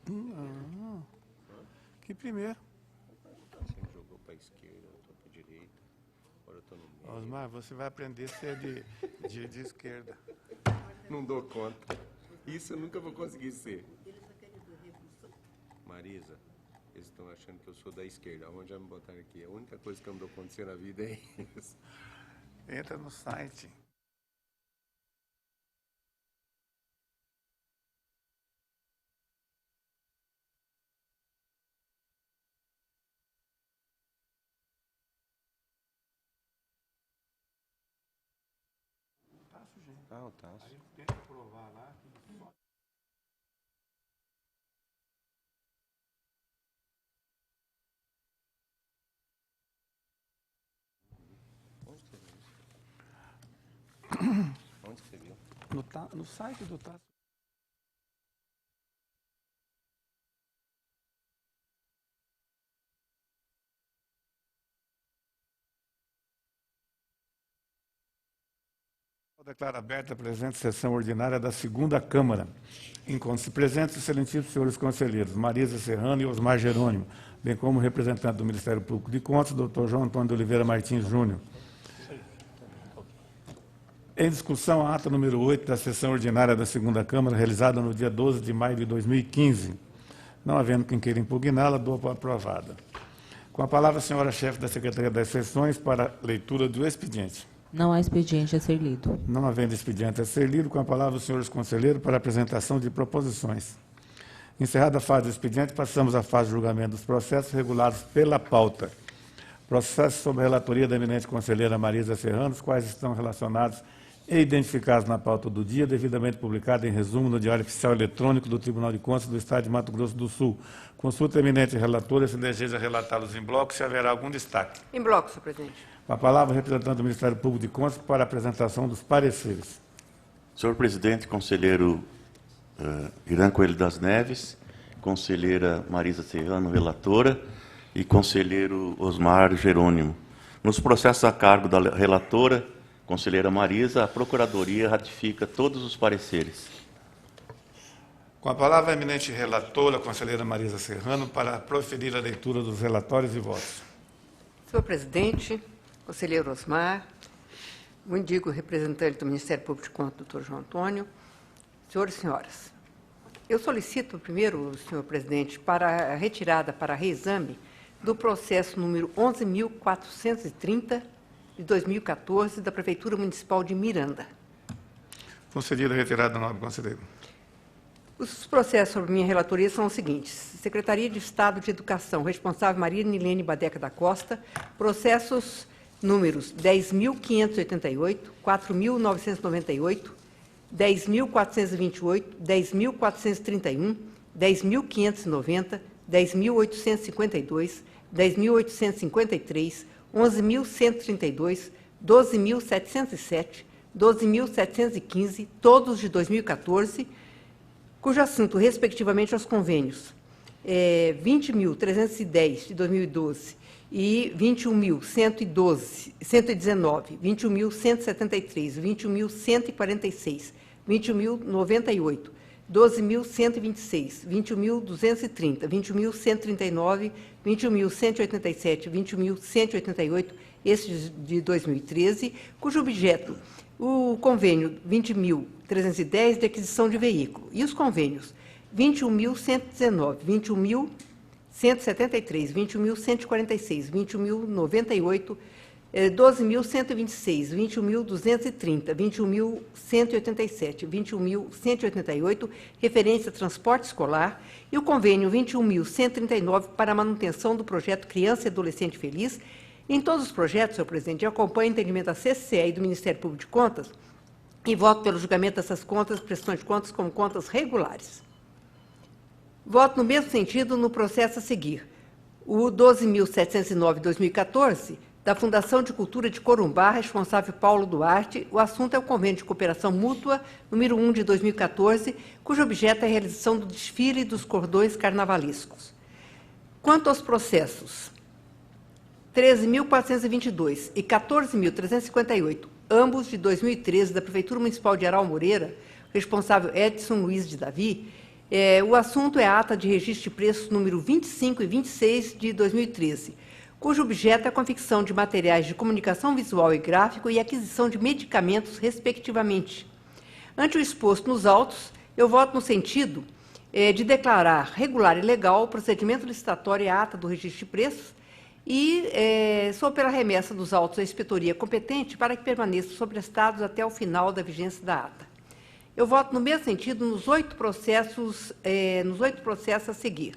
Não. Que primeiro? Sempre jogou para a esquerda, eu estou para a direita, agora eu estou no meio. Osmar, você vai aprender a ser de esquerda. Não dou conta. Isso eu nunca vou conseguir ser. Marisa, eles estão achando que eu sou da esquerda. Onde já me botaram aqui? A única coisa que eu não dou conta de ser na vida é isso. Entra no site. Ah, o Tasso. Aí tenta provar lá. Onde você viu isso? Onde você viu? No site do Tasso. Declaro aberta a presente sessão ordinária da segunda Câmara. Encontram-se presentes os excelentíssimos senhores conselheiros, Marisa Serrano e Osmar Jerônimo, bem como o representante do Ministério Público de Contas, doutor João Antônio de Oliveira Martins Júnior. Em discussão, a ata número 8 da sessão ordinária da segunda Câmara, realizada no dia 12 de maio de 2015. Não havendo quem queira impugná-la, dou por aprovada. Com a palavra, a senhora chefe da Secretaria das Sessões, para leitura do expediente. Não há expediente a ser lido. Não havendo expediente a ser lido, com a palavra os senhores conselheiros para a apresentação de proposições. Encerrada a fase do expediente, passamos à fase de julgamento dos processos regulados pela pauta. Processos sob a relatoria da eminente conselheira Marisa Serrano, os quais estão relacionados e identificados na pauta do dia, devidamente publicado em resumo no Diário Oficial Eletrônico do Tribunal de Contas do Estado de Mato Grosso do Sul. Consulta a eminente relatora se deseja relatá-los em bloco, se haverá algum destaque. Em bloco, senhor presidente. Com a palavra, o representante do Ministério Público de Contas para a apresentação dos pareceres. Senhor presidente, conselheiro Irã Coelho das Neves, conselheira Marisa Serrano, relatora, e conselheiro Osmar Jerônimo. Nos processos a cargo da relatora, conselheira Marisa, a Procuradoria ratifica todos os pareceres. Com a palavra, a eminente relatora, conselheira Marisa Serrano, para proferir a leitura dos relatórios e votos. Senhor presidente, conselheiro Osmar, o indico representante do Ministério Público de Contas, doutor João Antônio, senhores e senhoras, eu solicito primeiro, senhor presidente, para a retirada para reexame do processo número 11.430 de 2014 da Prefeitura Municipal de Miranda. Concedida a retirada, nobre conselheiro. Os processos sobre minha relatoria são os seguintes. Secretaria de Estado de Educação, responsável Maria Nilene Badeca da Costa, processos números 10.588, 4.998, 10.428, 10.431, 10.590, 10.852, 10.853, 11.132, 12.707, 12.715, todos de 2014, cujo assunto, respectivamente, aos convênios 20.310 de 2012 e 21.119, 21.173, 21.146, 20.098, 12.126, 20.230, 20.139, 20.187, 20.188, este de 2013, cujo objeto, o convênio 20.310 de aquisição de veículo, e os convênios 21.119, 21.173, 21.146, 21.098, 12.126, 21.230, 21.187, 21.188, referência a transporte escolar, e o convênio 21.139 para a manutenção do projeto Criança e Adolescente Feliz. Em todos os projetos, senhor presidente, eu acompanho o entendimento da CCE e do Ministério Público de Contas e voto pelo julgamento dessas contas, prestações de contas, como contas regulares. Voto no mesmo sentido no processo a seguir. O 12.709 de 2014, da Fundação de Cultura de Corumbá, responsável Paulo Duarte. O assunto é o Convênio de Cooperação Mútua, número 1 de 2014, cujo objeto é a realização do desfile dos cordões carnavalescos. Quanto aos processos 13.422 e 14.358, ambos de 2013, da Prefeitura Municipal de Aral Moreira, responsável Edson Luiz de Davi, O assunto é a ata de registro de preços número 25 e 26 de 2013, cujo objeto é a confecção de materiais de comunicação visual e gráfico e aquisição de medicamentos, respectivamente. Ante o exposto nos autos, eu voto no sentido de declarar regular e legal o procedimento licitatório e a ata do registro de preços e sou pela remessa dos autos à inspetoria competente para que permaneçam sobrestados até o final da vigência da ata. Eu voto no mesmo sentido nos 8 processos a seguir.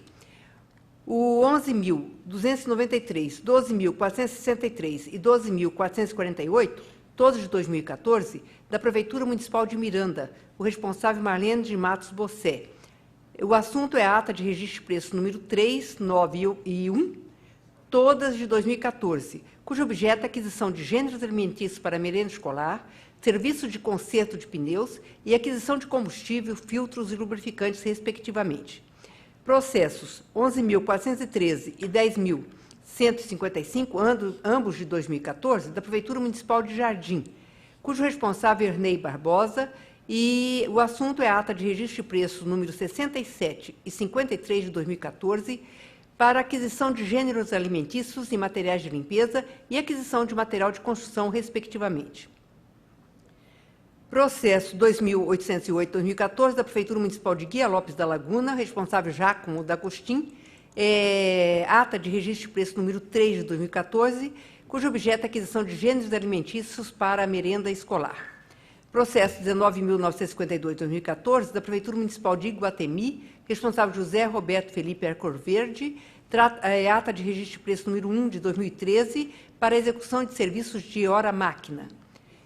O 11.293, 12.463 e 12.448, todos de 2014, da Prefeitura Municipal de Miranda, o responsável Marlene de Matos Bossé. O assunto é a ata de registro de preço número 3, 9 e 1, todas de 2014, cujo objeto é a aquisição de gêneros alimentícios para merenda escolar, serviço de conserto de pneus e aquisição de combustível, filtros e lubrificantes, respectivamente. Processos 11.413 e 10.155, ambos de 2014, da Prefeitura Municipal de Jardim, cujo responsável é Ernei Barbosa, e o assunto é a ata de registro de preços número 67 e 53 de 2014, para aquisição de gêneros alimentícios e materiais de limpeza e aquisição de material de construção, respectivamente. Processo 2.808/2014, da Prefeitura Municipal de Guia Lopes da Laguna, responsável Giacomo D'Agostin, ata de registro de preço número 3 de 2014, cujo objeto é a aquisição de gêneros alimentícios para a merenda escolar. Processo 19.952/2014, da Prefeitura Municipal de Iguatemi, responsável José Roberto Felipe Arcoverde, ata de registro de preço número 1 de 2013, para a execução de serviços de hora-máquina.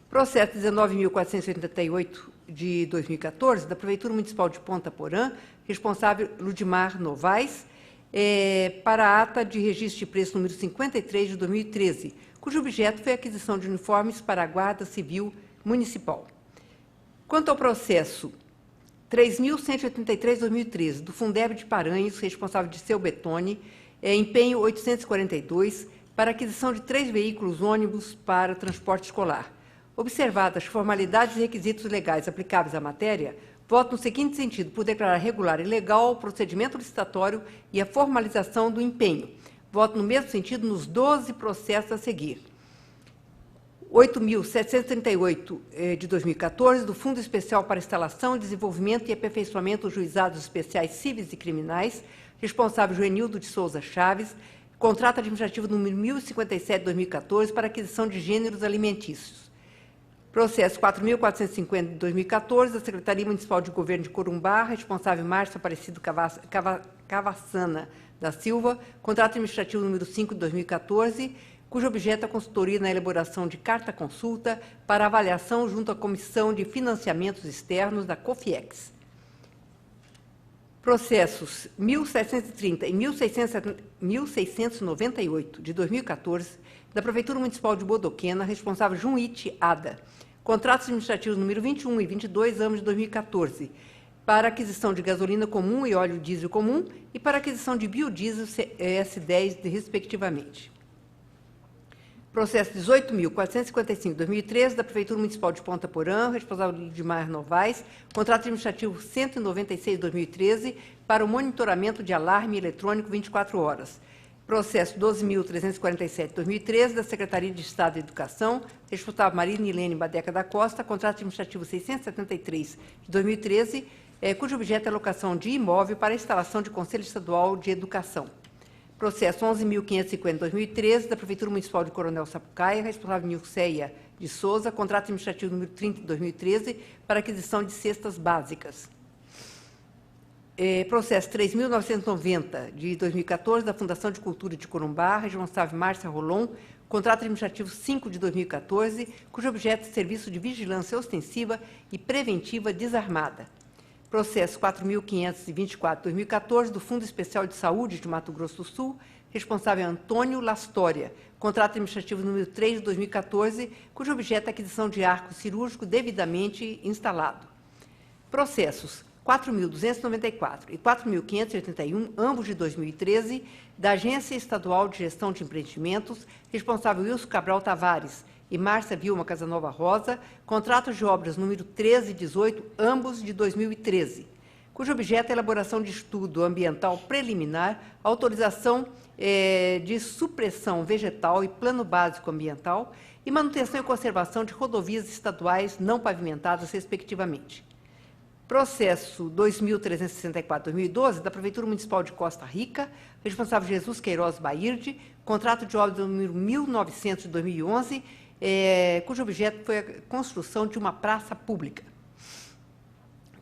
Processo 19.488 de 2014, da Prefeitura Municipal de Ponta Porã, responsável Ludmar Novaes, para a ata de registro de preço número 53 de 2013, cujo objeto foi a aquisição de uniformes para a Guarda Civil Municipal. Quanto ao processo 3.183/2013, do Fundeb de Paranhos, responsável de Seu Betone, empenho 842, para aquisição de 3 veículos ônibus para transporte escolar. Observadas as formalidades e requisitos legais aplicáveis à matéria, voto no seguinte sentido, por declarar regular e legal o procedimento licitatório e a formalização do empenho. Voto no mesmo sentido nos 12 processos a seguir. 8.738 de 2014, do Fundo Especial para Instalação, Desenvolvimento e Aperfeiçoamento dos Juizados Especiais Cíveis e Criminais, responsável Joenildo de Souza Chaves, contrato administrativo número 1057 de 2014 para aquisição de gêneros alimentícios. Processo 4.450 de 2014, da Secretaria Municipal de Governo de Corumbá, responsável Márcio Aparecido Cavassana da Silva, contrato administrativo número 5 de 2014, cujo objeto é a consultoria na elaboração de carta-consulta para avaliação junto à Comissão de Financiamentos Externos da COFIEX. Processos 1.730 e 1.698 de 2014, da Prefeitura Municipal de Bodoquena, responsável Junite Ada, contratos administrativos número 21 e 22, ambos de 2014, para aquisição de gasolina comum e óleo diesel comum e para aquisição de biodiesel S10, respectivamente. Processo 18.455 de 2013, da Prefeitura Municipal de Ponta Porã, responsável Ludmar Novaes, contrato administrativo 196 de 2013, para o monitoramento de alarme eletrônico 24 horas. Processo 12.347 de 2013, da Secretaria de Estado de Educação, responsável Maria Nilene Badeca da Costa, contrato administrativo 673 de 2013, cujo objeto é a alocação de imóvel para a instalação de Conselho Estadual de Educação. Processo 11.550 de 2013, da Prefeitura Municipal de Coronel Sapucaia, responsável Nilceia de Souza, contrato administrativo número 30 de 2013, para aquisição de cestas básicas. Processo 3.990 de 2014, da Fundação de Cultura de Corumbá, responsável Márcia Rolon, contrato administrativo 5 de 2014, cujo objeto é serviço de vigilância ostensiva e preventiva desarmada. Processo 4.524 de 2014, do Fundo Especial de Saúde de Mato Grosso do Sul, responsável Antônio Lastória, contrato administrativo número 3 de 2014, cujo objeto é a aquisição de arco cirúrgico devidamente instalado. Processos 4.294 e 4.581, ambos de 2013, da Agência Estadual de Gestão de Empreendimentos, responsável Wilson Cabral Tavares e Márcia Vilma Casanova Rosa, contratos de obras número 13 e 18, ambos de 2013. cujo objeto é a elaboração de estudo ambiental preliminar, autorização de supressão vegetal e plano básico ambiental e manutenção e conservação de rodovias estaduais não pavimentadas, respectivamente. Processo 2364-2012, da Prefeitura Municipal de Costa Rica, responsável Jesus Queiroz Bairde, contrato de obra número 1900 de 2011, cujo objeto foi a construção de uma praça pública.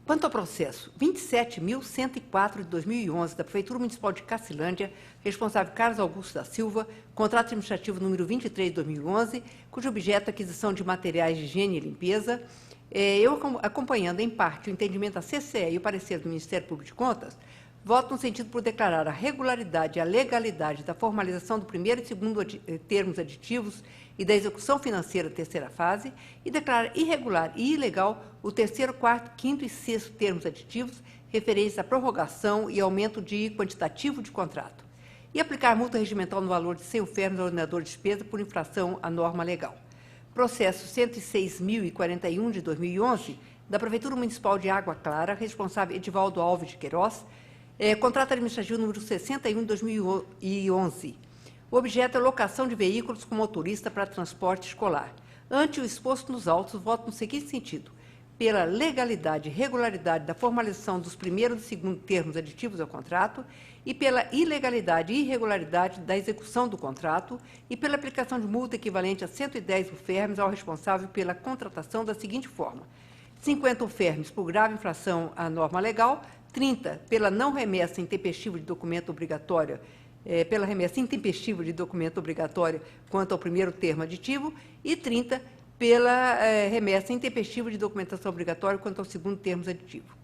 Quanto ao processo 27.104 de 2011, da Prefeitura Municipal de Cacilândia, responsável Carlos Augusto da Silva, contrato administrativo número 23 de 2011, cujo objeto é aquisição de materiais de higiene e limpeza, eu, acompanhando em parte o entendimento da CCE e o parecer do Ministério Público de Contas, voto no sentido por declarar a regularidade e a legalidade da formalização do primeiro e segundo termos aditivos e da execução financeira da terceira fase e declarar irregular e ilegal o terceiro, quarto, quinto e sexto termos aditivos referentes à prorrogação e aumento de quantitativo de contrato e aplicar multa regimental no valor de 100 ferros ao ordenador de despesa por infração à norma legal. Processo 106.041 de 2011, da Prefeitura Municipal de Água Clara, responsável Edivaldo Alves de Queiroz, contrato administrativo número 61 de 2011. O objeto é locação de veículos com motorista para transporte escolar. Ante o exposto nos autos, voto no seguinte sentido: pela legalidade e regularidade da formalização dos primeiro e segundo termos aditivos ao contrato e pela ilegalidade e irregularidade da execução do contrato e pela aplicação de multa equivalente a 110 UFERMs ao responsável pela contratação da seguinte forma: 50 UFERMs por grave infração à norma legal, 30 pela não remessa intempestiva de documento obrigatório, pela remessa intempestiva de documento obrigatório quanto ao primeiro termo aditivo e 30 pela remessa intempestiva de documentação obrigatória quanto ao segundo termo aditivo.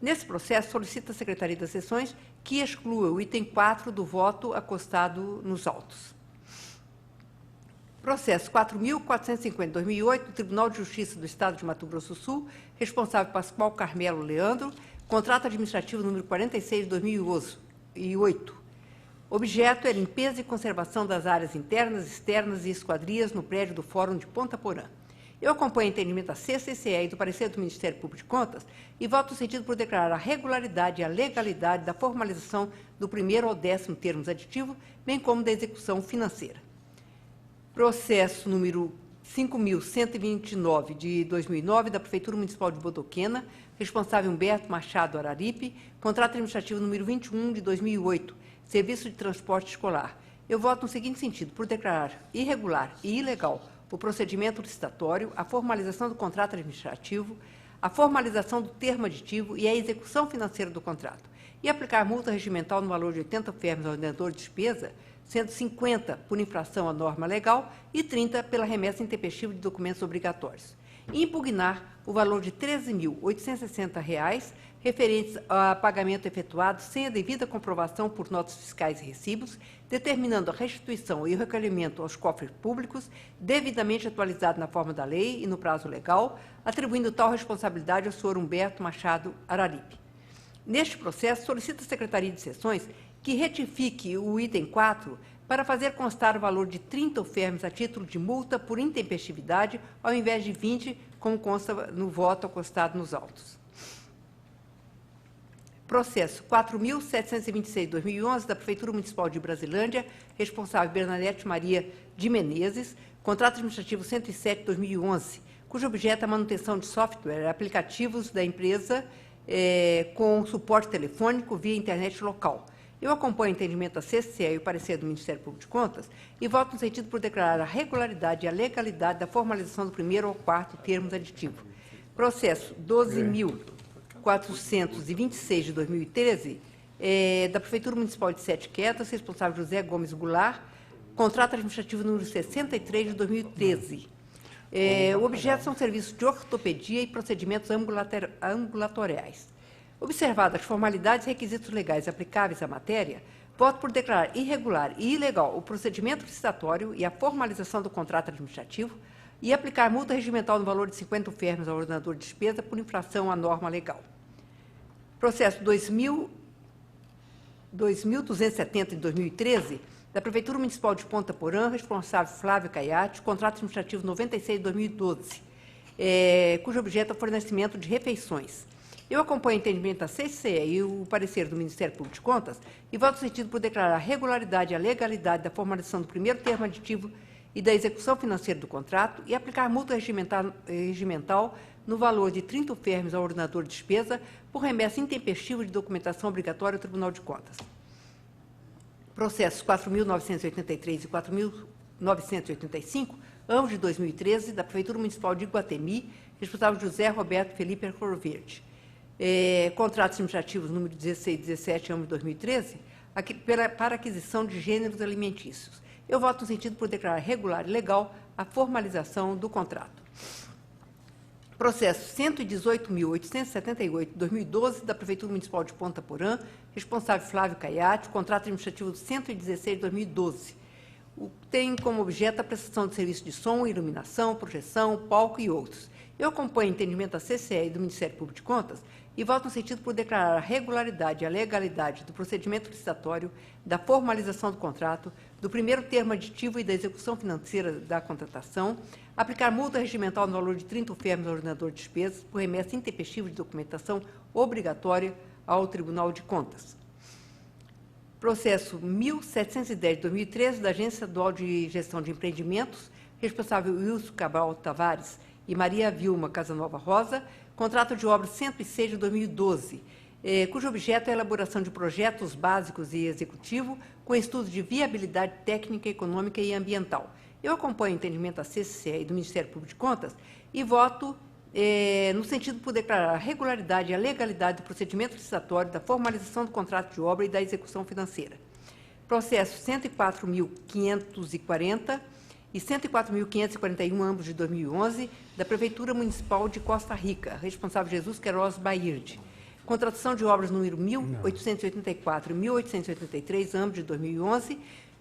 Nesse processo, solicita a Secretaria das Seções que exclua o item 4 do voto acostado nos autos. Processo 4.450/2008, do Tribunal de Justiça do Estado de Mato Grosso do Sul, responsável Pascoal Carmelo Leandro, contrato administrativo número 46 de 2008. Objeto é limpeza e conservação das áreas internas, externas e esquadrias no prédio do Fórum de Ponta Porã. Eu acompanho o entendimento da CCE e do parecer do Ministério Público de Contas e voto no sentido por declarar a regularidade e a legalidade da formalização do primeiro ao 10º termos aditivos, bem como da execução financeira. Processo número 5.129 de 2009, da Prefeitura Municipal de Bodoquena, responsável Humberto Machado Araripe, contrato administrativo número 21 de 2008, serviço de transporte escolar. Eu voto no seguinte sentido: por declarar irregular e ilegal o procedimento licitatório, a formalização do contrato administrativo, a formalização do termo aditivo e a execução financeira do contrato, e aplicar multa regimental no valor de 80 ferros ao ordenador de despesa, sendo 50 por infração à norma legal e 30 pela remessa intempestiva de documentos obrigatórios. E impugnar o valor de R$ 13.860 referentes a pagamento efetuado sem a devida comprovação por notas fiscais e recibos, determinando a restituição e o recolhimento aos cofres públicos, devidamente atualizado na forma da lei e no prazo legal, atribuindo tal responsabilidade ao senhor Humberto Machado Araripe. Neste processo, solicita a Secretaria de Seções que retifique o item 4 para fazer constar o valor de 30 UFERMs a título de multa por intempestividade, ao invés de 20, como consta no voto acostado nos autos. Processo 4.726/2011, da Prefeitura Municipal de Brasilândia, responsável Bernadette Maria de Menezes, contrato administrativo 107/2011, cujo objeto é a manutenção de software aplicativos da empresa com suporte telefônico via internet local. Eu acompanho o entendimento da CCE e o parecer do Ministério Público de Contas e voto no sentido por declarar a regularidade e a legalidade da formalização do primeiro ao quarto termos aditivo. Processo 12.426 de 2013, da Prefeitura Municipal de Sete Quedas, responsável José Gomes Goulart, contrato administrativo número 63 de 2013. O objeto são serviços de ortopedia e procedimentos ambulatoriais. Observadas as formalidades e requisitos legais aplicáveis à matéria, voto por declarar irregular e ilegal o procedimento licitatório e a formalização do contrato administrativo e aplicar multa regimental no valor de 50 UFERMs ao ordenador de despesa por infração à norma legal. Processo 2.270 de 2013, da Prefeitura Municipal de Ponta Porã, responsável Flávio Caiate, contrato administrativo 96 de 2012, cujo objeto é o fornecimento de refeições. Eu acompanho o entendimento da CCE e o parecer do Ministério Público de Contas e voto no sentido por declarar a regularidade e a legalidade da formalização do primeiro termo aditivo e da execução financeira do contrato e aplicar multa regimental no valor de 30 UFERMs ao ordenador de despesa por remessa intempestiva de documentação obrigatória ao Tribunal de Contas. Processos 4.983 e 4.985, ambos de 2013, da Prefeitura Municipal de Iguatemi, responsável José Roberto Felipe Arcoverde. Contratos administrativos número 1617, ambos de 2013, para aquisição de gêneros alimentícios. Eu voto no sentido por declarar regular e legal a formalização do contrato. Processo 118.878, 2012, da Prefeitura Municipal de Ponta Porã, responsável Flávio Caiate, contrato administrativo 116, 2012. Tem como objeto a prestação de serviço de som, iluminação, projeção, palco e outros. Eu acompanho o entendimento da CCE e do Ministério Público de Contas e voto no sentido por declarar a regularidade e a legalidade do procedimento licitatório, da formalização do contrato, do primeiro termo aditivo e da execução financeira da contratação, aplicar multa regimental no valor de 30 UFERMs ao ordenador de despesas por remessa intempestiva de documentação obrigatória ao Tribunal de Contas. Processo 1710 de 2013, da Agência Estadual de Gestão de Empreendimentos, responsável Wilson Cabral Tavares e Maria Vilma Casanova Rosa, contrato de obra 106 de 2012, cujo objeto é a elaboração de projetos básicos e executivo com estudo de viabilidade técnica, econômica e ambiental. Eu acompanho o entendimento da CCE e do Ministério Público de Contas e voto no sentido por declarar a regularidade e a legalidade do procedimento licitatório, da formalização do contrato de obra e da execução financeira. Processo 104.540 e 104.541, ambos de 2011, da Prefeitura Municipal de Costa Rica, responsável Jesus Queiroz Bairde. Contratação de obras número 1.884 e 1.883, ambos de 2011,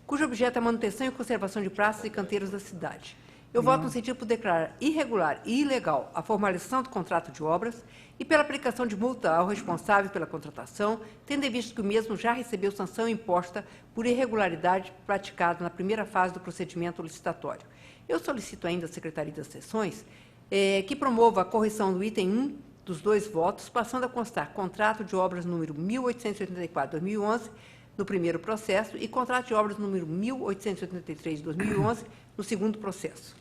cujo objeto é a manutenção e conservação de praças e canteiros da cidade. Eu voto no sentido por declarar irregular e ilegal a formalização do contrato de obras e pela aplicação de multa ao responsável pela contratação, tendo em vista que o mesmo já recebeu sanção imposta por irregularidade praticada na primeira fase do procedimento licitatório. Eu solicito ainda à Secretaria das Seções que promova a correção do item 1 dos dois votos, passando a constar contrato de obras número 1884/2011 no primeiro processo e contrato de obras número 1883/2011 no segundo processo.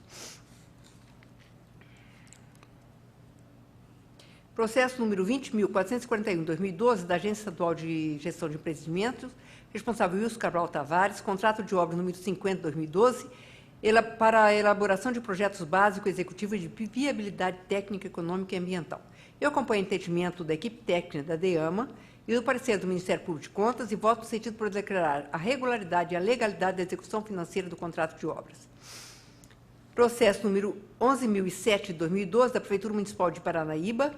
Processo número 20.441/2012 da Agência Estadual de Gestão de Empreendimentos, responsável Wilson Cabral Tavares, contrato de obra número 50/2012, para a elaboração de projetos básicos executivos de viabilidade técnica, econômica e ambiental. Eu acompanho o entendimento da equipe técnica da DEAMA e do parecer do Ministério Público de Contas e voto no sentido por declarar a regularidade e a legalidade da execução financeira do contrato de obras. Processo número 11.007 de 2012 da Prefeitura Municipal de Paranaíba,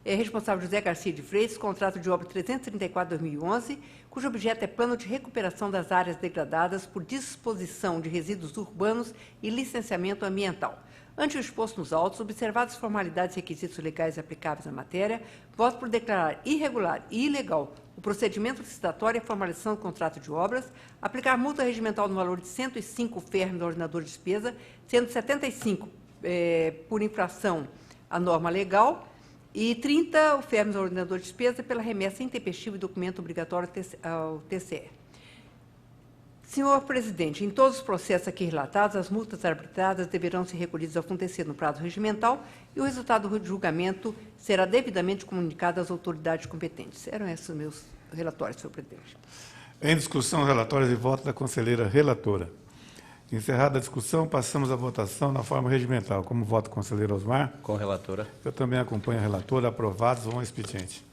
responsável José Garcia de Freitas, contrato de obra 334/2011, cujo objeto é plano de recuperação das áreas degradadas por disposição de resíduos urbanos e licenciamento ambiental. Ante o exposto nos autos, observadas as formalidades e requisitos legais aplicáveis à matéria, voto por declarar irregular e ilegal o procedimento licitatório e a formalização do contrato de obras, aplicar multa regimental no valor de 105 UFERMs do ordenador de despesa, sendo 75 por infração à norma legal e 30 UFERMs ao ordenador de despesa pela remessa intempestiva de documento obrigatório ao TCE. Senhor presidente, em todos os processos aqui relatados, as multas arbitradas deverão ser recolhidas ao acontecer no prazo regimental e o resultado do julgamento será devidamente comunicado às autoridades competentes. Eram esses os meus relatórios, senhor presidente. Em discussão, relatórios e voto da conselheira relatora. Encerrada a discussão, passamos à votação na forma regimental. Como voto o conselheiro Osmar? Com relatora. Eu também acompanho a relatora. Aprovados, vão ao expediente.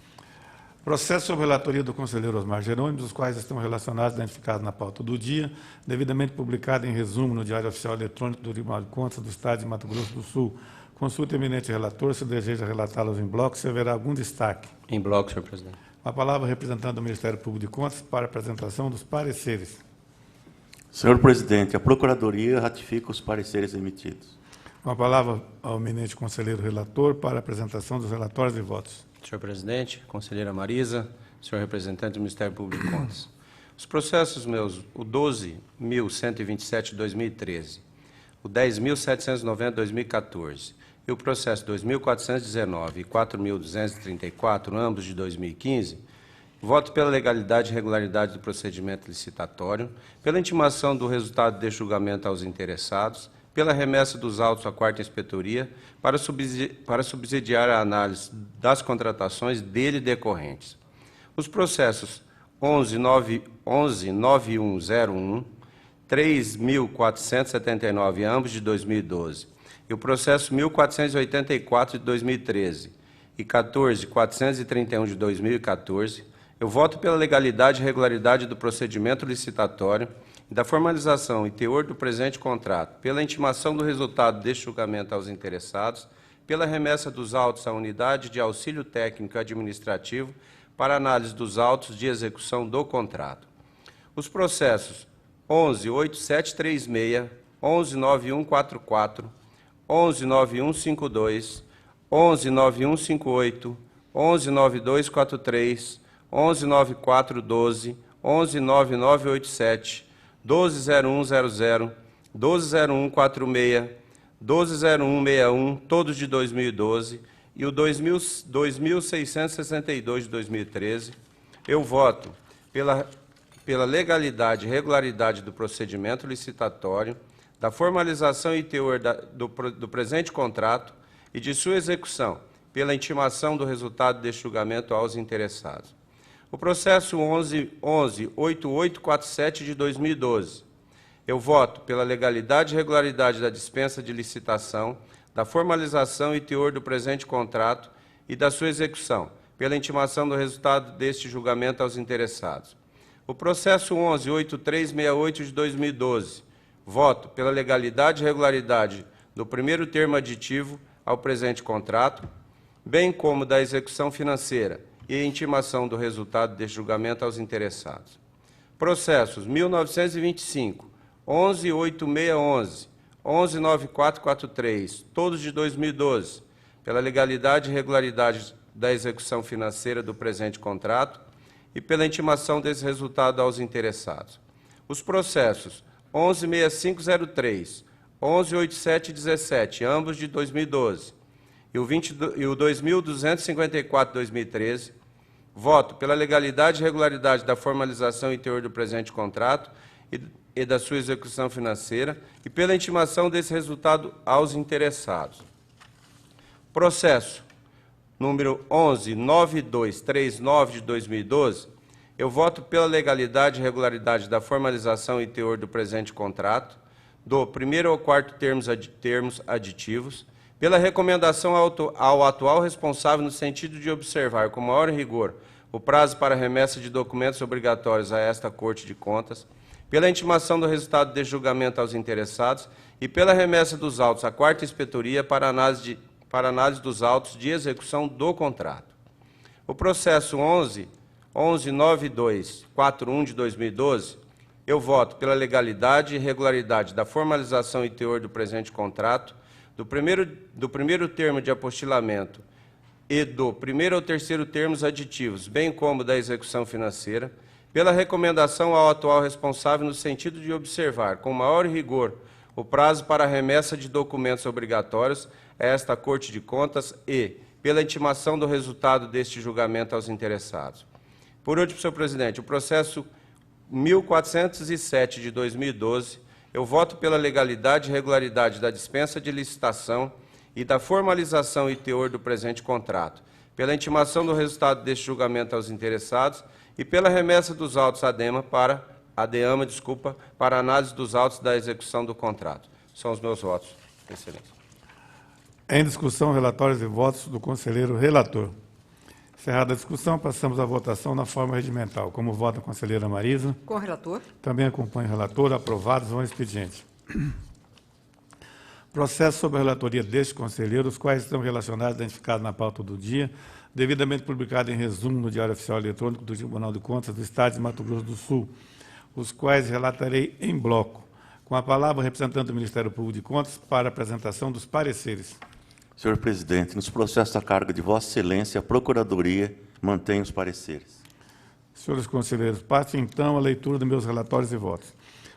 Processo sob relatoria do conselheiro Osmar Jerônimo, dos quais estão relacionados e identificados na pauta do dia, devidamente publicado em resumo no Diário Oficial Eletrônico do Tribunal de Contas do Estado de Mato Grosso do Sul. Consulta o eminente relator, se deseja relatá-los em bloco, se haverá algum destaque. Em bloco, senhor presidente. A palavra representante do Ministério Público de Contas para a apresentação dos pareceres. Senhor presidente, a Procuradoria ratifica os pareceres emitidos. Com a palavra ao eminente conselheiro relator para a apresentação dos relatórios e votos. Senhor presidente, conselheira Marisa, senhor representante do Ministério Público de Contas. Os processos meus, o 12.127 de 2013, o 10.790 de 2014 e o processo 2.419 e 4.234, ambos de 2015, voto pela legalidade e regularidade do procedimento licitatório, pela intimação do resultado deste julgamento aos interessados, pela remessa dos autos à Quarta Inspetoria, para subsidiar a análise das contratações dele decorrentes. Os processos 11.9101, 3.479, ambos de 2012, e o processo 1.484 de 2013 e 14.431 de 2014, eu voto pela legalidade e regularidade do procedimento licitatório e da formalização e teor do presente contrato, pela intimação do resultado deste julgamento aos interessados, pela remessa dos autos à Unidade de Auxílio Técnico Administrativo para análise dos autos de execução do contrato. Os processos 11.8736, 11.9144, 11.9152, 11.9158, 11.9243, 11.9412, 11.9987, 12.0100, 12.0146, 12.0161, todos de 2012, e o 2.662 de 2013, eu voto pela legalidade e regularidade do procedimento licitatório, da formalização e teor do presente contrato e de sua execução, pela intimação do resultado deste julgamento aos interessados. O processo 11.8847 de 2012, eu voto pela legalidade e regularidade da dispensa de licitação, da formalização e teor do presente contrato e da sua execução, pela intimação do resultado deste julgamento aos interessados. O processo 11.8368 de 2012, voto pela legalidade e regularidade do primeiro termo aditivo ao presente contrato, bem como da execução financeira e intimação do resultado deste julgamento aos interessados. Processos 1925, 11.8611, 11.9443, todos de 2012, pela legalidade e regularidade da execução financeira do presente contrato e pela intimação desse resultado aos interessados. Os processos 11.6503, 11.8717, ambos de 2012, e o 2.254 de 2013, voto pela legalidade e regularidade da formalização e teor do presente contrato e da sua execução financeira e pela intimação desse resultado aos interessados. Processo número 11.9239 de 2012, eu voto pela legalidade e regularidade da formalização e teor do presente contrato, do primeiro ao quarto termos aditivos, pela recomendação ao atual responsável no sentido de observar com maior rigor o prazo para remessa de documentos obrigatórios a esta Corte de Contas, pela intimação do resultado deste julgamento aos interessados e pela remessa dos autos à Quarta Inspetoria para análise dos autos de execução do contrato. O processo 11.9241 de 2012, eu voto pela legalidade e regularidade da formalização e teor do presente contrato, do primeiro termo de apostilamento e do primeiro ao terceiro termos aditivos, bem como da execução financeira, pela recomendação ao atual responsável no sentido de observar com maior rigor o prazo para a remessa de documentos obrigatórios a esta Corte de Contas e pela intimação do resultado deste julgamento aos interessados. Por último, senhor presidente, o processo 1407 de 2012, eu voto pela legalidade e regularidade da dispensa de licitação e da formalização e teor do presente contrato, pela intimação do resultado deste julgamento aos interessados e pela remessa dos autos à ADEAMA para análise dos autos da execução do contrato. São os meus votos, excelência. Em discussão, relatórios e votos do conselheiro relator. Encerrada a discussão, passamos à votação na forma regimental. Como vota a conselheira Marisa? Com o relator. Também acompanha o relator. Aprovados ao expediente. Processo sobre a relatoria deste conselheiro, os quais estão relacionados e identificados na pauta do dia, devidamente publicado em resumo no Diário Oficial Eletrônico do Tribunal de Contas do Estado de Mato Grosso do Sul, os quais relatarei em bloco. Com a palavra, o representante do Ministério Público de Contas para a apresentação dos pareceres. Senhor presidente, nos processos a cargo de Vossa Excelência, a Procuradoria mantém os pareceres. Senhores conselheiros, passo então a leitura dos meus relatórios e votos.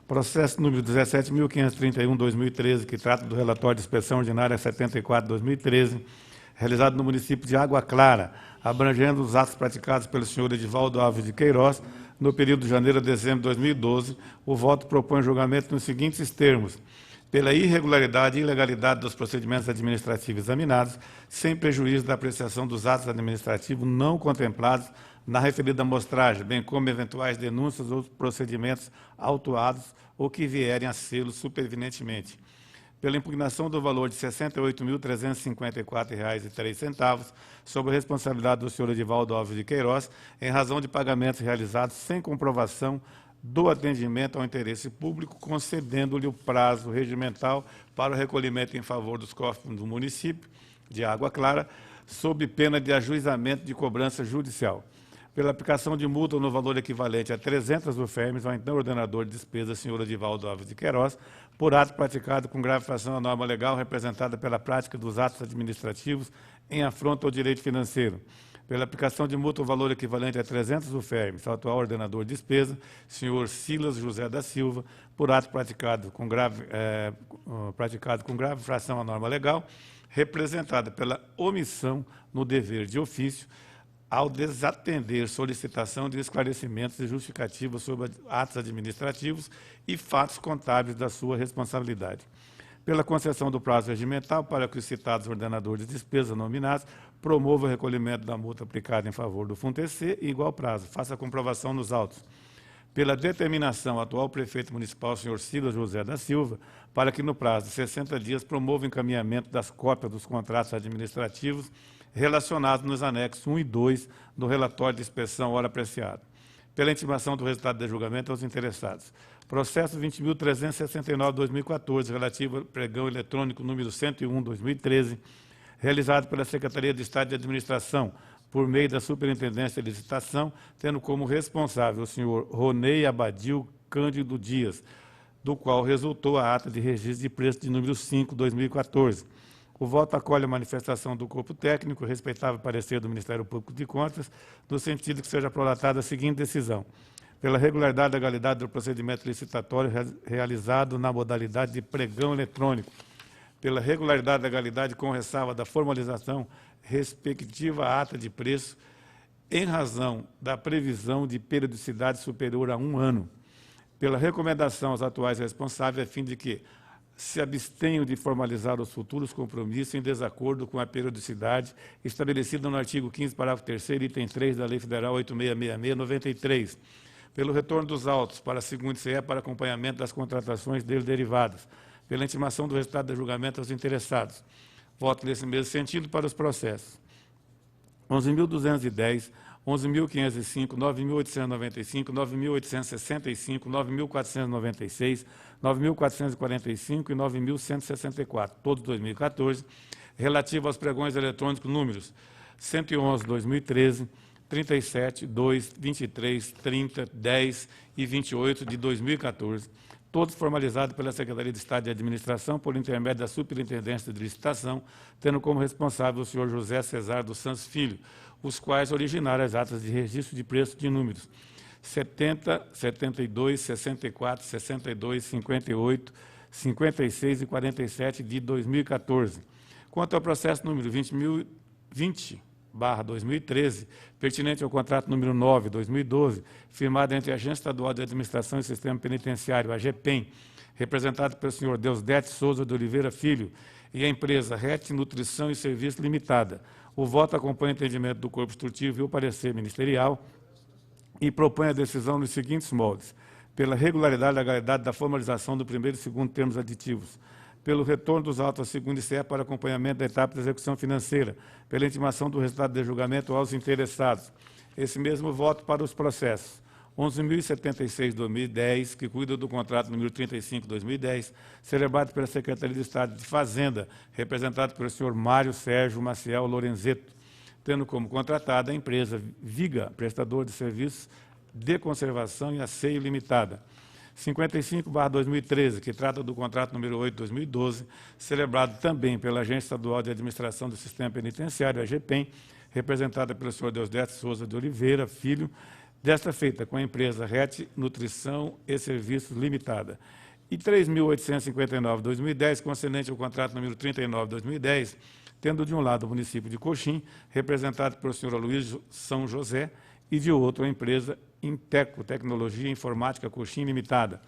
Processo número 17.531/2013, que trata do relatório de inspeção ordinária 74/2013, realizado no município de Água Clara, abrangendo os atos praticados pelo senhor Edivaldo Alves de Queiroz no período de janeiro a dezembro de 2012. O voto propõe julgamento nos seguintes termos: pela irregularidade e ilegalidade dos procedimentos administrativos examinados, sem prejuízo da apreciação dos atos administrativos não contemplados na referida amostragem, bem como eventuais denúncias ou procedimentos autuados ou que vierem a sê-lo supervenientemente. Pela impugnação do valor de R$ 68.354,03, sob a responsabilidade do senhor Edivaldo Alves de Queiroz, em razão de pagamentos realizados sem comprovação do atendimento ao interesse público, concedendo-lhe o prazo regimental para o recolhimento em favor dos cofres do município de Água Clara, sob pena de ajuizamento de cobrança judicial. Pela aplicação de multa no valor equivalente a 300 UFERMs ao então ordenador de despesas, senhor Edivaldo Alves de Queiroz, por ato praticado com grave infração à norma legal representada pela prática dos atos administrativos em afronta ao direito financeiro. Pela aplicação de multa, o valor equivalente a 300 UFERMs ao atual ordenador de despesa, senhor Silas José da Silva, por ato praticado com grave infração à norma legal, representada pela omissão no dever de ofício, ao desatender solicitação de esclarecimentos e justificativas sobre atos administrativos e fatos contábeis da sua responsabilidade. Pela concessão do prazo regimental para que os citados ordenadores de despesa nominados promovam o recolhimento da multa aplicada em favor do FUNTC em igual prazo, faça a comprovação nos autos. Pela determinação ao atual prefeito municipal, senhor Silas José da Silva, para que no prazo de 60 dias promova o encaminhamento das cópias dos contratos administrativos relacionados nos anexos 1 e 2 do relatório de inspeção ora apreciado. Pela intimação do resultado do julgamento aos interessados. Processo 20.369/2014, relativo ao pregão eletrônico número 101/2013, realizado pela Secretaria de Estado de Administração, por meio da Superintendência de Licitação, tendo como responsável o senhor Ronei Abadil Cândido Dias, do qual resultou a ata de registro de preço de número 5/2014. O voto acolhe a manifestação do corpo técnico, respeitável parecer do Ministério Público de Contas, no sentido que seja prolatada a seguinte decisão: pela regularidade e legalidade do procedimento licitatório realizado na modalidade de pregão eletrônico, pela regularidade e legalidade com ressalva da formalização respectiva à ata de preço, em razão da previsão de periodicidade superior a 1 ano, pela recomendação aos atuais responsáveis, a fim de que se abstenham de formalizar os futuros compromissos em desacordo com a periodicidade estabelecida no artigo 15º, parágrafo 3º, item 3 da Lei Federal 8666/93, pelo retorno dos autos para a segunda CE para acompanhamento das contratações dele derivadas, pela intimação do resultado do julgamento aos interessados. Voto nesse mesmo sentido para os processos 11.210, 11.505, 9.895, 9.865, 9.496, 9.445 e 9.164, todos 2014, relativo aos pregões eletrônicos números 111/2013, 37, 2, 23, 30, 10 e 28 de 2014, todos formalizados pela Secretaria de Estado de Administração por intermédio da Superintendência de Licitação, tendo como responsável o senhor José Cesar dos Santos Filho, os quais originaram as atas de registro de preço de números 70, 72, 64, 62, 58, 56 e 47 de 2014. Quanto ao processo número 20.020/2013, pertinente ao contrato número 9/2012, firmado entre a Agência Estadual de Administração e Sistema Penitenciário, AGPEM, representado pelo senhor Deusdete Souza de Oliveira Filho, e a empresa RET Nutrição e Serviço Limitada. O voto acompanha o entendimento do corpo instrutivo e o parecer ministerial e propõe a decisão nos seguintes moldes: pela regularidade e legalidade da formalização do primeiro e segundo termos aditivos, pelo retorno dos autos à segunda ICE para acompanhamento da etapa de execução financeira, pela intimação do resultado de julgamento aos interessados. Esse mesmo voto para os processos 11.076/2010, que cuida do contrato número 35/2010, celebrado pela Secretaria de Estado de Fazenda, representado pelo senhor Mário Sérgio Maciel Lorenzeto, tendo como contratada a empresa Viga, prestador de serviços de conservação e asseio limitada. 55/2013, que trata do contrato número 8/2012, celebrado também pela Agência Estadual de Administração do Sistema Penitenciário, AGPEM, representada pelo senhor Deusdete Souza de Oliveira Filho, desta feita com a empresa RET Nutrição e Serviços Limitada. E 3.859/2010, concedente ao contrato número 39/2010, tendo de um lado o município de Coxim, representado pelo senhor Aloysio São José, e de outro a empresa Inteco Tecnologia Informática Coxim Limitada.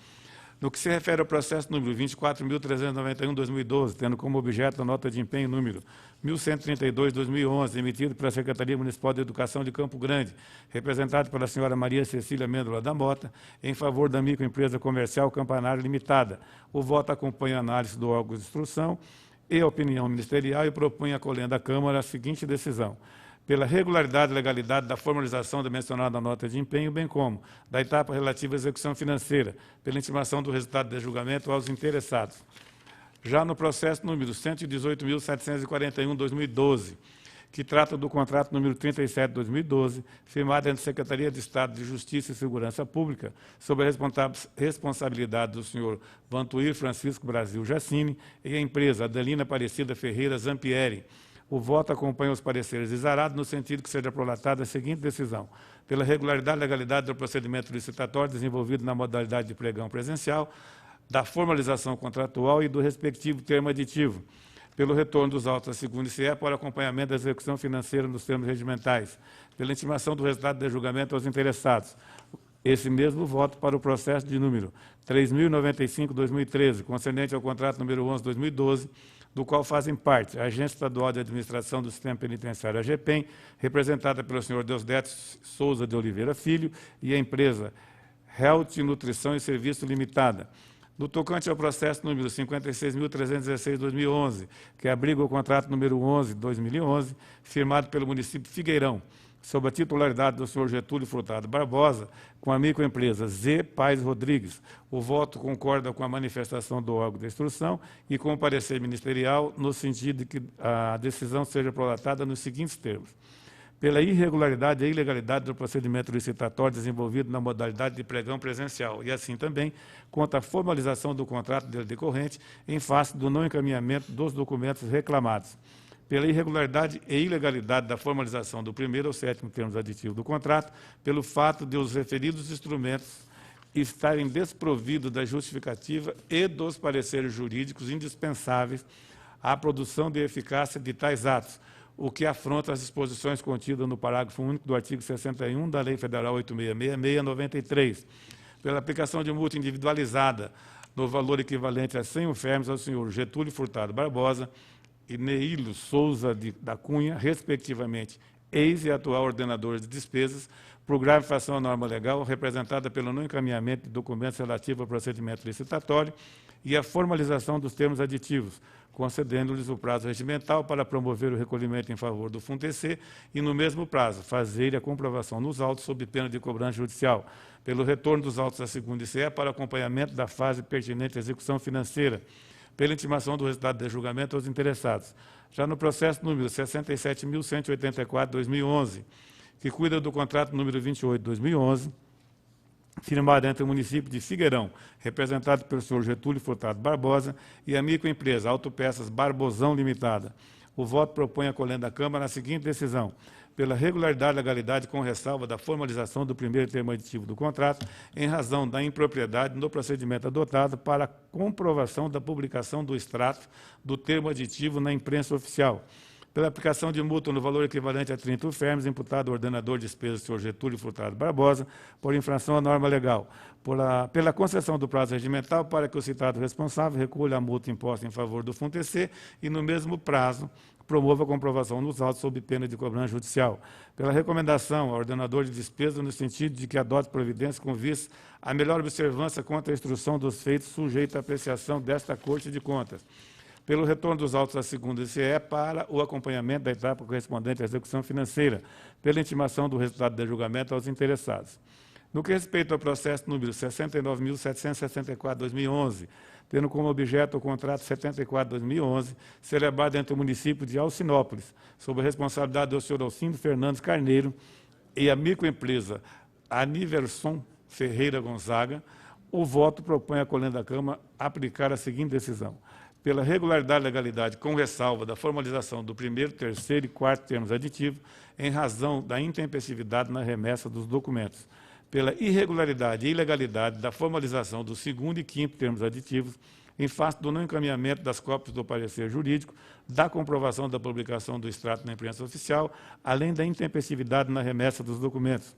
No que se refere ao processo número 24.391/2012, tendo como objeto a nota de empenho número 1132/2011, emitido pela Secretaria Municipal de Educação de Campo Grande, representado pela senhora Maria Cecília Mêndola da Mota, em favor da microempresa comercial Campanário Limitada. O voto acompanha a análise do órgão de instrução e a opinião ministerial e propõe acolhendo à Câmara a seguinte decisão: pela regularidade e legalidade da formalização da mencionada nota de empenho, bem como da etapa relativa à execução financeira, pela intimação do resultado de julgamento aos interessados. Já no processo número 118.741/2012, que trata do contrato número 37/2012, firmado entre a Secretaria de Estado de Justiça e Segurança Pública, sob a responsabilidade do senhor Vantuir Francisco Brasil Jacini e a empresa Adelina Aparecida Ferreira Zampieri. O voto acompanha os pareceres exarados no sentido que seja prolatada a seguinte decisão: pela regularidade e legalidade do procedimento licitatório desenvolvido na modalidade de pregão presencial, da formalização contratual e do respectivo termo aditivo, pelo retorno dos autos à segunda ICE para acompanhamento da execução financeira nos termos regimentais, pela intimação do resultado de julgamento aos interessados. Esse mesmo voto para o processo de número 3.095/2013, concernente ao contrato número 11/2012, do qual fazem parte a Agência Estadual de Administração do Sistema Penitenciário, AGEPEN, representada pelo senhor Deusdedito Souza de Oliveira Filho, e a empresa Health Nutrição e Serviço Limitada. No tocante ao processo número 56.316/2011, que abriga o contrato número 11/2011, firmado pelo município de Figueirão, sob a titularidade do senhor Getúlio Furtado Barbosa, com a microempresa Z. Paes Rodrigues. O voto concorda com a manifestação do órgão de instrução e com o parecer ministerial, no sentido de que a decisão seja prolatada nos seguintes termos: pela irregularidade e ilegalidade do procedimento licitatório desenvolvido na modalidade de pregão presencial, e assim também quanto à formalização do contrato dele decorrente em face do não encaminhamento dos documentos reclamados, pela irregularidade e ilegalidade da formalização do primeiro ou sétimo termos aditivos do contrato, pelo fato de os referidos instrumentos estarem desprovidos da justificativa e dos pareceres jurídicos indispensáveis à produção de eficácia de tais atos, o que afronta as disposições contidas no parágrafo único do artigo 61 da Lei Federal 8666/93, pela aplicação de multa individualizada no valor equivalente a 100 UFERMs ao senhor Getúlio Furtado Barbosa e Neilo Souza da Cunha, respectivamente, ex e atual ordenadores de despesas, por grave infração à norma legal, representada pelo não encaminhamento de documentos relativos ao procedimento licitatório e a formalização dos termos aditivos, concedendo-lhes o prazo regimental para promover o recolhimento em favor do FUNTC e, no mesmo prazo, fazer a comprovação nos autos sob pena de cobrança judicial, pelo retorno dos autos à segunda ICE para acompanhamento da fase pertinente à execução financeira, pela intimação do resultado de julgamento aos interessados. Já no processo número 67.184/2011, que cuida do contrato número 28/2011, firmado entre o município de Figueirão, representado pelo senhor Getúlio Furtado Barbosa, e a microempresa Autopeças Barbosão Limitada. O voto propõe acolhendo à Câmara a seguinte decisão: pela regularidade e legalidade com ressalva da formalização do primeiro termo aditivo do contrato, em razão da impropriedade no procedimento adotado para a comprovação da publicação do extrato do termo aditivo na imprensa oficial, pela aplicação de multa no valor equivalente a 30 UFERMs, imputado ao ordenador de despesas, senhor Getúlio Furtado Barbosa, por infração à norma legal, pela concessão do prazo regimental para que o citado responsável recolha a multa imposta em favor do FUNTC e, no mesmo prazo, promova a comprovação nos autos sob pena de cobrança judicial, pela recomendação ao ordenador de despesas no sentido de que adote providência com vista à melhor observância quanto à instrução dos feitos sujeita à apreciação desta Corte de Contas, pelo retorno dos autos à segunda ICE para o acompanhamento da etapa correspondente à execução financeira, pela intimação do resultado do julgamento aos interessados. No que respeita ao processo número 69.764/2011, tendo como objeto o contrato 74/2011, celebrado entre o município de Alcinópolis, sob a responsabilidade do senhor Alcindo Fernandes Carneiro e a microempresa Aniverson Ferreira Gonzaga, o voto propõe acolhendo à Câmara aplicar a seguinte decisão: pela regularidade e legalidade com ressalva da formalização do primeiro, terceiro e quarto termos aditivos, em razão da intempestividade na remessa dos documentos, pela irregularidade e ilegalidade da formalização do 2º e 5º termos aditivos, em face do não encaminhamento das cópias do parecer jurídico, da comprovação da publicação do extrato na imprensa oficial, além da intempestividade na remessa dos documentos,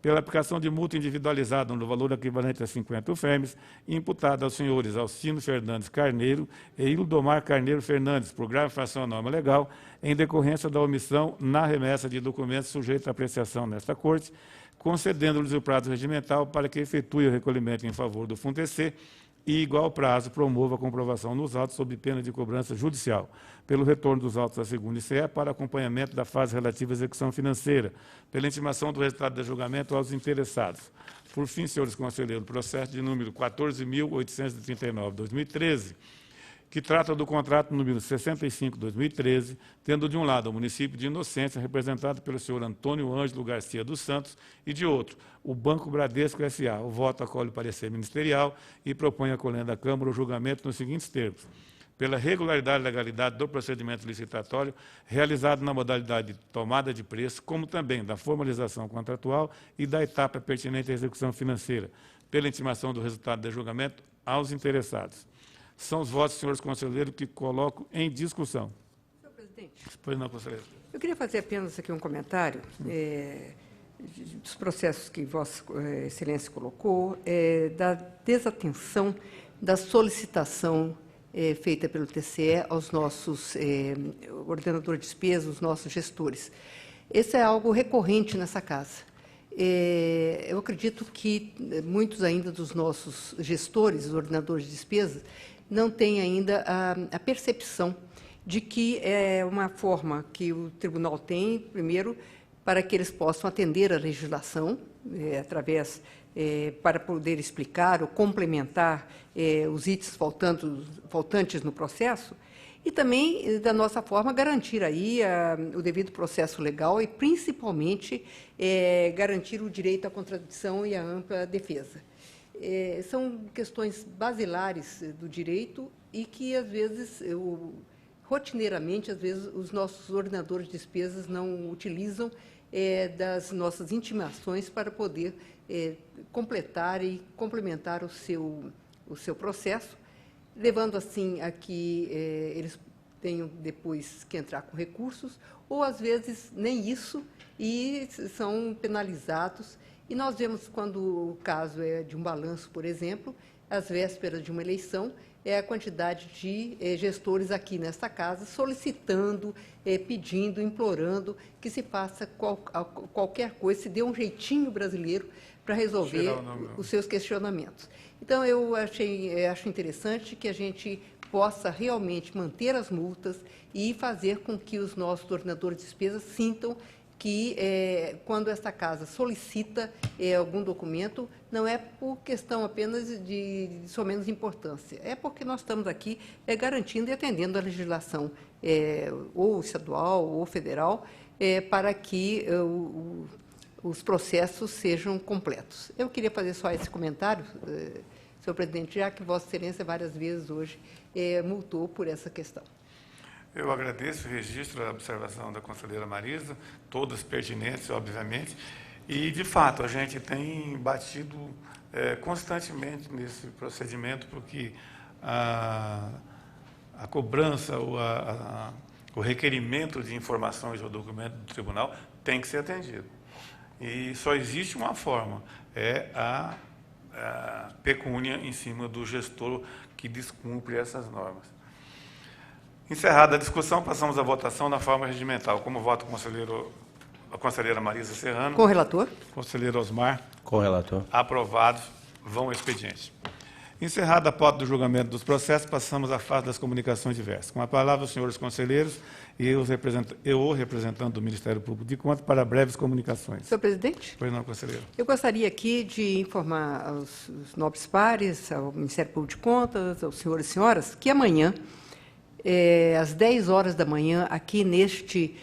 pela aplicação de multa individualizada no valor equivalente a 50 UFEMs, imputada aos senhores Alcino Fernandes Carneiro e Ildomar Carneiro Fernandes, por grave infração à norma legal, em decorrência da omissão na remessa de documentos sujeitos à apreciação nesta Corte, concedendo-lhes o prazo regimental para que efetue o recolhimento em favor do FUNTEC e, igual prazo, promova a comprovação nos autos sob pena de cobrança judicial, pelo retorno dos autos da 2ª ICE para acompanhamento da fase relativa à execução financeira, pela intimação do resultado do julgamento aos interessados. Por fim, senhores conselheiros, o processo de número 14.839/2013, que trata do contrato número 65/2013, tendo de um lado o município de Inocência, representado pelo senhor Antônio Ângelo Garcia dos Santos, e de outro, o Banco Bradesco S.A. O voto acolhe o parecer ministerial e propõe acolhendo à Câmara o julgamento nos seguintes termos: pela regularidade e legalidade do procedimento licitatório realizado na modalidade de tomada de preço, como também da formalização contratual e da etapa pertinente à execução financeira, pela intimação do resultado do julgamento aos interessados. São os votos, senhores conselheiros, que coloco em discussão. Senhor presidente, Pois não, conselheiro. eu queria fazer apenas aqui um comentário dos processos que Vossa Excelência colocou, da desatenção da solicitação feita pelo TCE aos nossos ordenadores de despesas, os nossos gestores. Esse é algo recorrente nessa casa. Eu acredito que muitos ainda dos nossos gestores, os ordenadores de despesas, não têm ainda a percepção de que é uma forma que o tribunal tem, primeiro, para que eles possam atender à legislação, através, para poder explicar ou complementar os itens faltantes no processo, e também, da nossa forma, garantir aí o devido processo legal e, principalmente, garantir o direito à contradição e à ampla defesa. São questões basilares do direito e que, às vezes, rotineiramente, às vezes, os nossos ordenadores de despesas não utilizam das nossas intimações para poder completar e complementar o seu processo, levando assim a que eles tenham depois que entrar com recursos, ou às vezes nem isso, e são penalizados. E nós vemos, quando o caso é de um balanço, por exemplo, às vésperas de uma eleição, a quantidade de gestores aqui nesta casa solicitando, pedindo, implorando que se faça qualquer coisa, se dê um jeitinho brasileiro para resolver os seus questionamentos. Então, eu acho interessante que a gente possa realmente manter as multas e fazer com que os nossos ordenadores de despesas sintam que, quando esta casa solicita algum documento, não é por questão apenas de somenos importância, é porque nós estamos aqui garantindo e atendendo a legislação ou estadual ou federal, para que os processos sejam completos. Eu queria fazer só esse comentário, senhor presidente, já que Vossa Excelência várias vezes hoje multou por essa questão. Eu agradeço o registro, a observação da conselheira Marisa, todas pertinentes, obviamente, e, de fato, a gente tem batido constantemente nesse procedimento, porque a cobrança, o requerimento de informações ou documento do tribunal tem que ser atendido. E só existe uma forma, a pecúnia em cima do gestor que descumpre essas normas. Encerrada a discussão, passamos à votação na forma regimental. Como vota a conselheira Marisa Serrano. Com o relator. Conselheiro Osmar. Com o relator. Aprovados. Vão ao expediente. Encerrada a pauta do julgamento dos processos, passamos à fase das comunicações diversas. Com a palavra, os senhores conselheiros e o representante do Ministério Público de Contas para breves comunicações. Senhor presidente? Pois não, conselheiro. Eu gostaria aqui de informar aos nobres pares, ao Ministério Público de Contas, aos senhores e senhoras, que amanhã, às 10 horas da manhã, aqui neste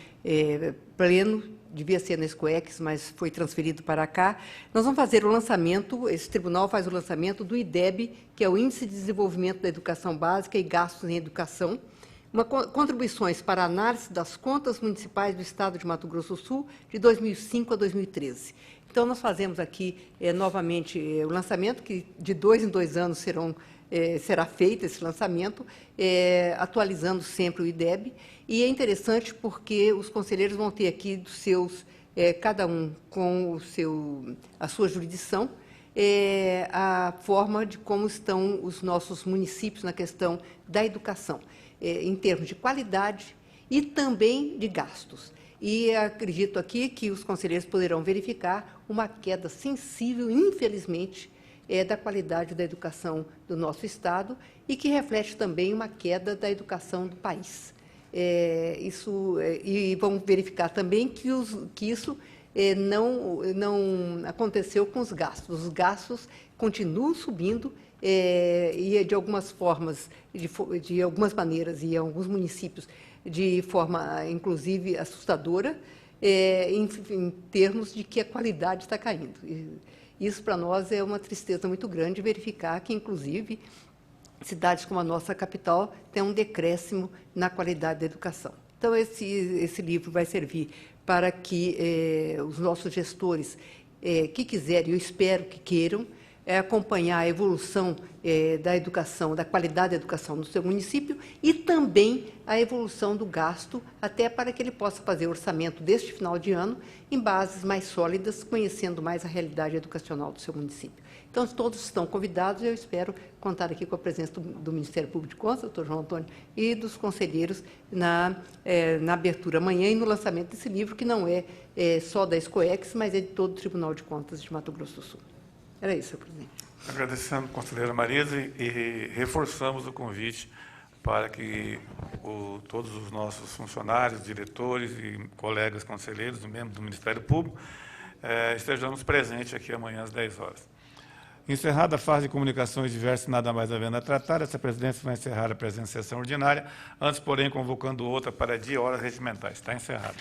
pleno, devia ser na SCOEX, mas foi transferido para cá, nós vamos fazer o lançamento, esse tribunal faz o lançamento do IDEB, que é o Índice de Desenvolvimento da Educação Básica e Gastos em Educação, contribuições para a análise das contas municipais do Estado de Mato Grosso do Sul de 2005 a 2013. Então, nós fazemos aqui, novamente, o lançamento, que de 2 em 2 anos será feito esse lançamento, atualizando sempre o IDEB. E é interessante porque os conselheiros vão ter aqui dos seus, cada um com a sua jurisdição, a forma de como estão os nossos municípios na questão da educação, em termos de qualidade e também de gastos. E acredito aqui que os conselheiros poderão verificar uma queda sensível, infelizmente, da qualidade da educação do nosso Estado e que reflete também uma queda da educação do país. E vamos verificar também que isso não aconteceu com os gastos. Os gastos continuam subindo e, de algumas formas, de algumas maneiras, e em alguns municípios, de forma, inclusive, assustadora, em termos de que a qualidade está caindo. Isso, para nós, é uma tristeza muito grande verificar que, inclusive, cidades como a nossa capital têm um decréscimo na qualidade da educação. Então, esse livro vai servir para que os nossos gestores que quiserem, eu espero que queiram, acompanhar a evolução da educação, da qualidade da educação no seu município e também a evolução do gasto, até para que ele possa fazer o orçamento deste final de ano em bases mais sólidas, conhecendo mais a realidade educacional do seu município. Então, todos estão convidados e eu espero contar aqui com a presença do Ministério Público de Contas, doutor João Antônio, e dos conselheiros na abertura amanhã e no lançamento desse livro, que não é só da SCOEX, mas é de todo o Tribunal de Contas de Mato Grosso do Sul. Era isso, senhor presidente. Agradecendo a conselheira Marisa e reforçamos o convite para que todos os nossos funcionários, diretores e colegas conselheiros, membros do Ministério Público, estejamos presentes aqui amanhã às 10 horas. Encerrada a fase de comunicações diversas, nada mais havendo a tratar, essa presidência vai encerrar a presente sessão ordinária, antes, porém, convocando outra para dia e horas regimentais. Está encerrado.